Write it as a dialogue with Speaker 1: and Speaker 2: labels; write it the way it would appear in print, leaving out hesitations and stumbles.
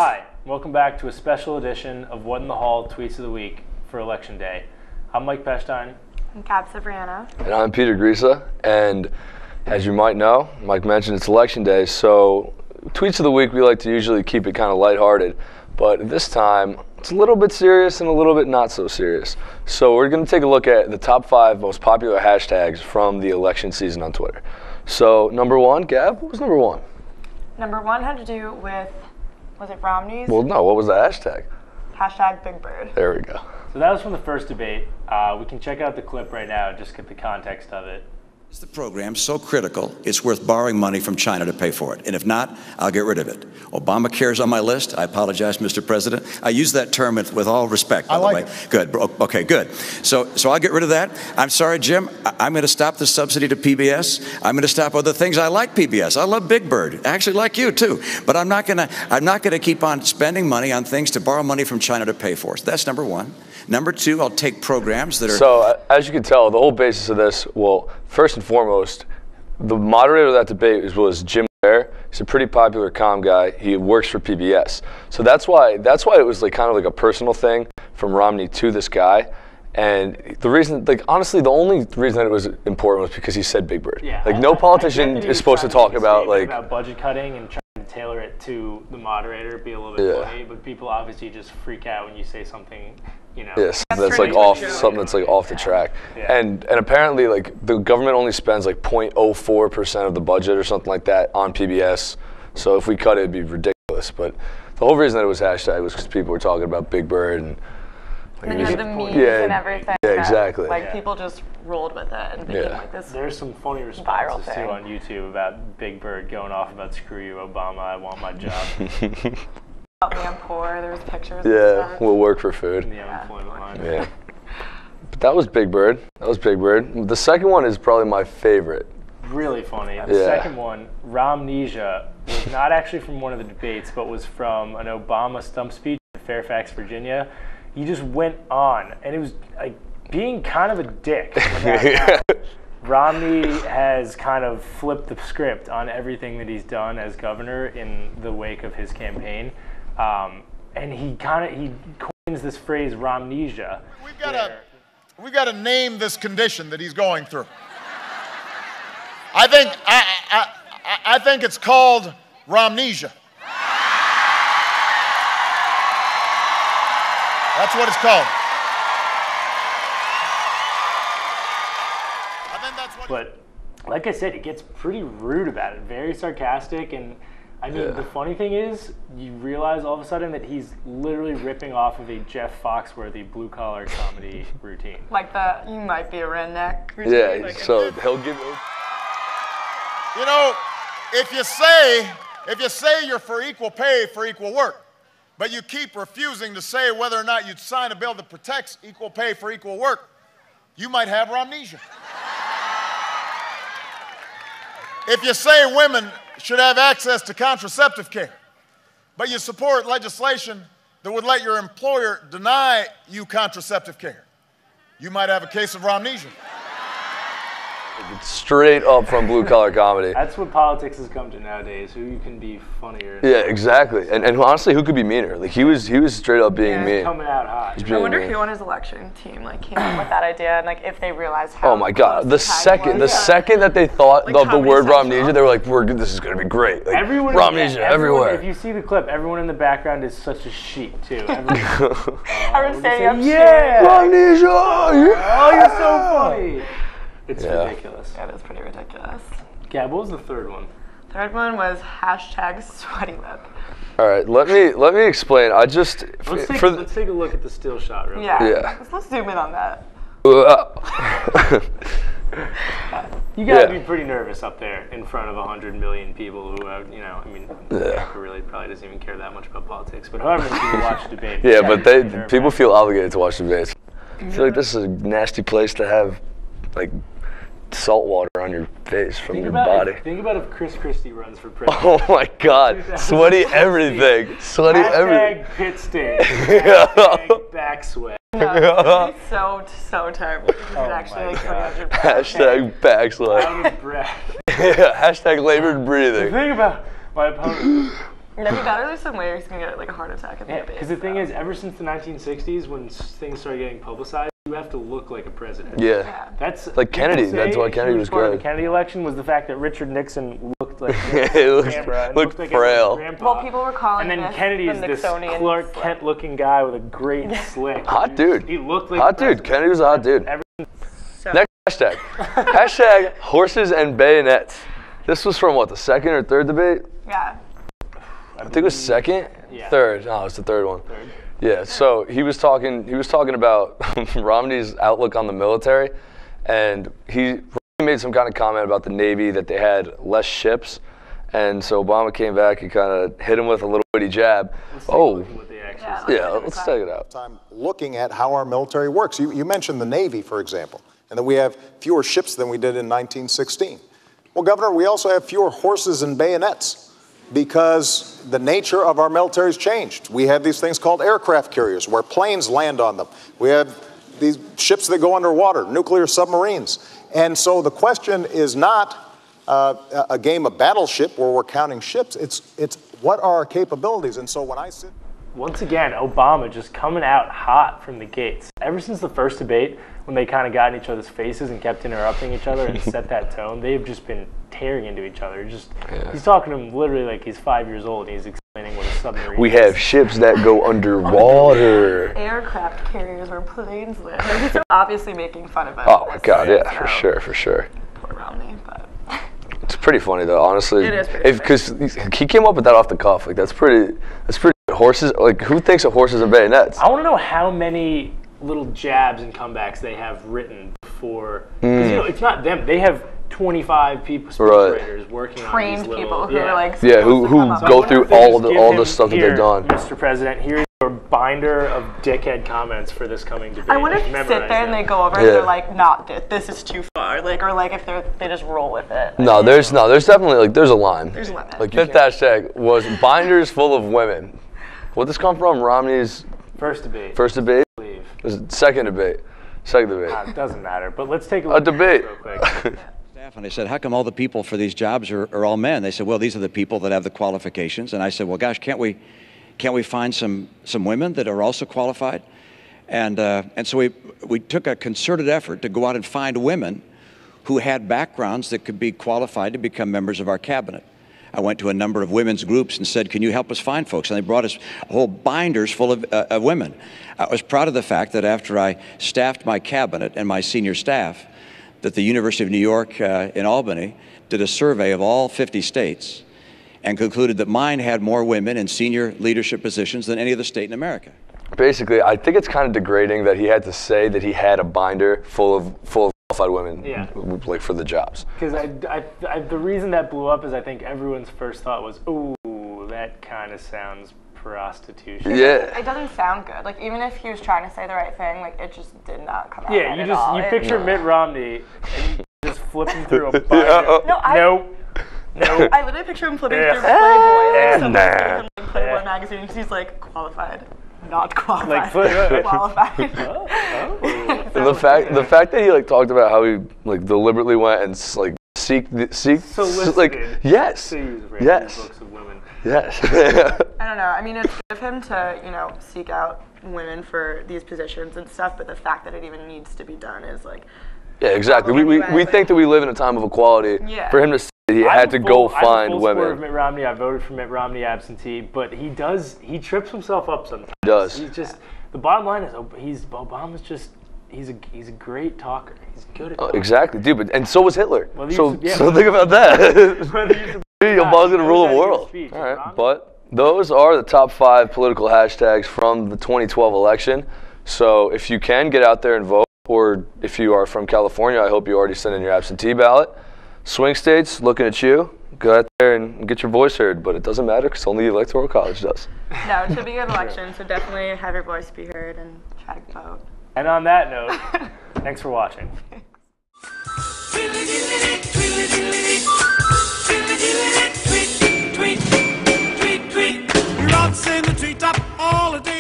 Speaker 1: Hi, welcome back to a special edition of What in the Hall Tweets of the Week for Election Day. I'm Mike Pechstein.
Speaker 2: I'm Kat Cipriano.
Speaker 3: And I'm Peter Grisa. And as you might know, Mike mentioned it's Election Day, so Tweets of the Week, we like to usually keep it kind of lighthearted. But this time, it's a little bit serious and a little bit not so serious. So we're going to take a look at the top 5 most popular hashtags from the election season on Twitter. So number 1, Gab, what was number 1?
Speaker 2: Number 1 had to do with, was it Romney's?
Speaker 3: Well, no, what was the hashtag?
Speaker 2: Hashtag Big Bird.
Speaker 3: There we go.
Speaker 1: So that was from the first debate. We can check out the clip right now, just get the context of it.
Speaker 4: Is the program so critical it's worth borrowing money from China to pay for it? And if not, I'll get rid of it. Obamacare is on my list. I apologize, Mr. President. I use that term with all respect, by the way. Good. Okay, good. So I'll get rid of that. I'm sorry, Jim. I'm going to stop the subsidy to PBS. I'm going to stop other things. I like PBS. I love Big Bird. I actually like you too. But I'm not going to keep on spending money on things to borrow money from China to pay for. So that's number 1. Number 2, I'll take programs that are...
Speaker 3: So, as you can tell, the whole basis of this, well, first and foremost, the moderator of that debate was Jim Ware. He's a pretty popular comm guy. He works for PBS. So that's why it was like kind of like a personal thing from Romney to this guy. And the reason, like, honestly, the only reason that it was important was because he said Big Bird.
Speaker 1: Yeah,
Speaker 3: like, no politician is supposed to talk about, like...
Speaker 1: about budget cutting and trying to tailor it to the moderator, be a little bit funny, but people obviously just freak out when you say something...
Speaker 3: Yes, that's like off something that's like off the track, and apparently like the government only spends like 0.04% of the budget or something like that on PBS. So if we cut it, it'd be ridiculous. But the whole reason that it was hashtag was because people were talking about Big Bird and
Speaker 2: like, and the memes and everything.
Speaker 3: Yeah, exactly.
Speaker 2: Like people just rolled with it and became like this.
Speaker 1: There's some funny responses too on YouTube about Big Bird going off about "Screw you, Obama, I want my job."
Speaker 2: Me, I'm poor. There's pictures.
Speaker 3: Yeah, we'll work for food.
Speaker 1: In the unemployment line.
Speaker 3: Yeah. But that was Big Bird. That was Big Bird. The second one is probably my favorite.
Speaker 1: Really funny. The second one, Romnesia, was not actually from one of the debates, but was from an Obama stump speech in Fairfax, Virginia. He just went on, and it was like being kind of a dick. Romney has kind of flipped the script on everything that he's done as governor in the wake of his campaign. And he coins this phrase Romnesia.
Speaker 5: We've got to name this condition that he's going through. I think it's called Romnesia. That's what it's called.
Speaker 1: But like I said, it gets pretty rude about it, very sarcastic, and I mean, the funny thing is, you realize all of a sudden that he's literally ripping off of a Jeff Foxworthy blue-collar comedy routine.
Speaker 2: Like the, you might be a redneck routine.
Speaker 3: Yeah,
Speaker 2: like
Speaker 3: so he'll give...
Speaker 5: You know, if you say you're for equal pay for equal work, but you keep refusing to say whether or not you'd sign a bill that protects equal pay for equal work, you might have Romnesia. If you say women should have access to contraceptive care, but you support legislation that would let your employer deny you contraceptive care, you might have a case of Romnesia.
Speaker 3: Straight up from blue collar comedy.
Speaker 1: That's what politics has come to nowadays. Who can be funnier?
Speaker 3: Yeah, exactly. And honestly, who could be meaner? Like he was straight up being mean.
Speaker 1: Coming out hot.
Speaker 2: I wonder who on his election team came up with that idea, and like if they realized how.
Speaker 3: Oh my God! The second that they thought like of the word Romnesia, they were like, "This is gonna be great." Like,
Speaker 1: everyone,
Speaker 3: Romnesia everywhere.
Speaker 1: If you see the clip, everyone in the background is such a sheep too.
Speaker 2: Everyone's standing up.
Speaker 1: Yeah,
Speaker 3: Romnesia. Yeah.
Speaker 1: Oh, you're so funny. It's ridiculous.
Speaker 2: Yeah, that's pretty ridiculous.
Speaker 1: Gab, what was the third one?
Speaker 2: Third one was hashtag sweaty lip.
Speaker 3: All right, let me explain. I just
Speaker 1: let's take a look at the still shot real quick.
Speaker 2: Yeah. Let's zoom in on that.
Speaker 1: You gotta be pretty nervous up there in front of 100 million people who have, America really probably doesn't even care that much about politics. But however many people watch the debate.
Speaker 3: Yeah, but people feel obligated to watch debates. I feel like this is a nasty place to have, like, salt water on your face from your body.
Speaker 1: Think about if Chris Christie runs for president.
Speaker 3: Oh my God, sweaty everything. Sweaty everything.
Speaker 1: Hashtag pit stain. Hashtag back sweat.
Speaker 2: No, it's so terrible. You could actually like 300
Speaker 3: Hashtag back sweat.
Speaker 1: Out of breath.
Speaker 3: Yeah, hashtag labored breathing.
Speaker 1: Think about my opponent.
Speaker 2: No, he better lose some weight or he's going to get like a heart attack at the
Speaker 1: Because the thing is, ever since the 1960s, when things started getting publicized, you have to look like a president.
Speaker 3: Yeah.
Speaker 1: That's
Speaker 3: like Kennedy. That's why Kennedy was
Speaker 1: part of
Speaker 3: good.
Speaker 1: the Kennedy election was the fact that Richard Nixon looked like
Speaker 3: looked
Speaker 1: like
Speaker 3: frail.
Speaker 2: Well, people were calling
Speaker 1: and then
Speaker 2: this
Speaker 1: Kennedy is
Speaker 2: the
Speaker 1: this
Speaker 2: Nixonian
Speaker 1: Clark Kent looking guy with a great slick.
Speaker 3: Hot dude.
Speaker 1: He looked like
Speaker 3: hot dude. Kennedy was a hot dude.
Speaker 2: So.
Speaker 3: Next hashtag. Hashtag horses and bayonets. This was from what, the second or third debate?
Speaker 2: Yeah.
Speaker 3: I think it was second?
Speaker 1: Yeah.
Speaker 3: Third. No, it was the third one.
Speaker 1: Third.
Speaker 3: Yeah, so he was talking about Romney's outlook on the military, and he made some kind of comment about the Navy that they had less ships, and so Obama came back and kind of hit him with a little witty jab. Let's take it out.
Speaker 6: I'm looking at how our military works. You mentioned the Navy, for example, and that we have fewer ships than we did in 1916. Well, Governor, we also have fewer horses and bayonets, because the nature of our military has changed. We have these things called aircraft carriers where planes land on them. We have these ships that go underwater, nuclear submarines. And so the question is not a game of battleship where we're counting ships. It's what are our capabilities? And so when I sit...
Speaker 1: Once again, Obama just coming out hot from the gates. Ever since the first debate, when they kind of got in each other's faces and kept interrupting each other and set that tone, they've just been tearing into each other. He's talking to him literally like he's 5 years old, and he's explaining what a submarine
Speaker 3: We
Speaker 1: is.
Speaker 3: have ships that go underwater.
Speaker 2: Aircraft carriers where planes live. He's obviously making fun of it.
Speaker 3: Oh my God, yeah, for sure.
Speaker 2: Poor Romney, but...
Speaker 3: It's pretty funny though, honestly.
Speaker 2: It is pretty
Speaker 3: Because he came up with that off the cuff. Like that's pretty horses. Like who thinks of horses and bayonets?
Speaker 1: I want to know how many little jabs and comebacks they have written before. Because it's not them. They have 25 people, speechwriters working
Speaker 2: trained
Speaker 1: on these
Speaker 2: people who
Speaker 1: little,
Speaker 2: are like
Speaker 3: who go through all the stuff that they've done.
Speaker 1: Mr. President, here's your binder of dickhead comments for this coming debate.
Speaker 2: I wonder if they sit there and they go over and they're like, not this is too far. Like, or like if they just roll with it.
Speaker 3: No, there's definitely there's a line.
Speaker 2: There's a limit.
Speaker 3: Like fifth hashtag was binders full of women. Where'd this come from? Romney's
Speaker 1: first debate.
Speaker 3: First debate?
Speaker 1: I believe.
Speaker 3: It was second debate.
Speaker 1: It doesn't matter, but let's take a look
Speaker 3: a debate.
Speaker 1: real quick.
Speaker 4: And I said, how come all the people for these jobs are all men? They said, well, these are the people that have the qualifications. And I said, well, gosh, can't we find some women that are also qualified? And so we took a concerted effort to go out and find women who had backgrounds that could be qualified to become members of our cabinet. I went to a number of women's groups and said, can you help us find folks? And they brought us whole binders full of women. I was proud of the fact that after I staffed my cabinet and my senior staff, that the University of New York in Albany did a survey of all 50 states and concluded that mine had more women in senior leadership positions than any other state in America.
Speaker 3: Basically, I think it's kind of degrading that he had to say that he had a binder full of qualified women, like for the jobs.
Speaker 1: Because the reason that blew up is I think everyone's first thought was, ooh, that kind of sounds prostitution.
Speaker 3: Yeah.
Speaker 2: It doesn't sound good. Like even if he was trying to say the right thing, like it just did not come out.
Speaker 1: Yeah, you picture Mitt Romney and you just flipping through a binder.
Speaker 2: I literally picture him flipping through Playboy, like Playboy magazine, because he's like qualified, not qualified, qualified.
Speaker 3: And the fact that he like talked about how he like deliberately went and like
Speaker 1: solicited
Speaker 3: like yes.
Speaker 1: Books of women.
Speaker 3: Yes.
Speaker 2: I don't know. I mean, it's good of him to, seek out women for these positions and stuff, but the fact that it even needs to be done is like...
Speaker 3: Yeah, exactly. We think that we live in a time of equality.
Speaker 2: Yeah.
Speaker 3: For him to say he had to go find women.
Speaker 1: I'm Mitt Romney. I voted for Mitt Romney absentee, but he trips himself up sometimes.
Speaker 3: He does.
Speaker 1: He's just, the bottom line is Obama's just, he's a great talker. He's good at talking.
Speaker 3: Exactly, dude. And so was Hitler. So think about that. Obama's gonna rule the world. All right, but those are the top 5 political hashtags from the 2012 election. So if you can get out there and vote, or if you are from California, I hope you already sent in your absentee ballot. Swing states, looking at you. Go out there and get your voice heard, but it doesn't matter because only the Electoral College does.
Speaker 2: No, it should be a good election, so definitely have your voice be heard and try to vote.
Speaker 1: And on that note, thanks for watching.
Speaker 7: Tweet, tweet, tweet, tweet. Rods in the treetop all the day.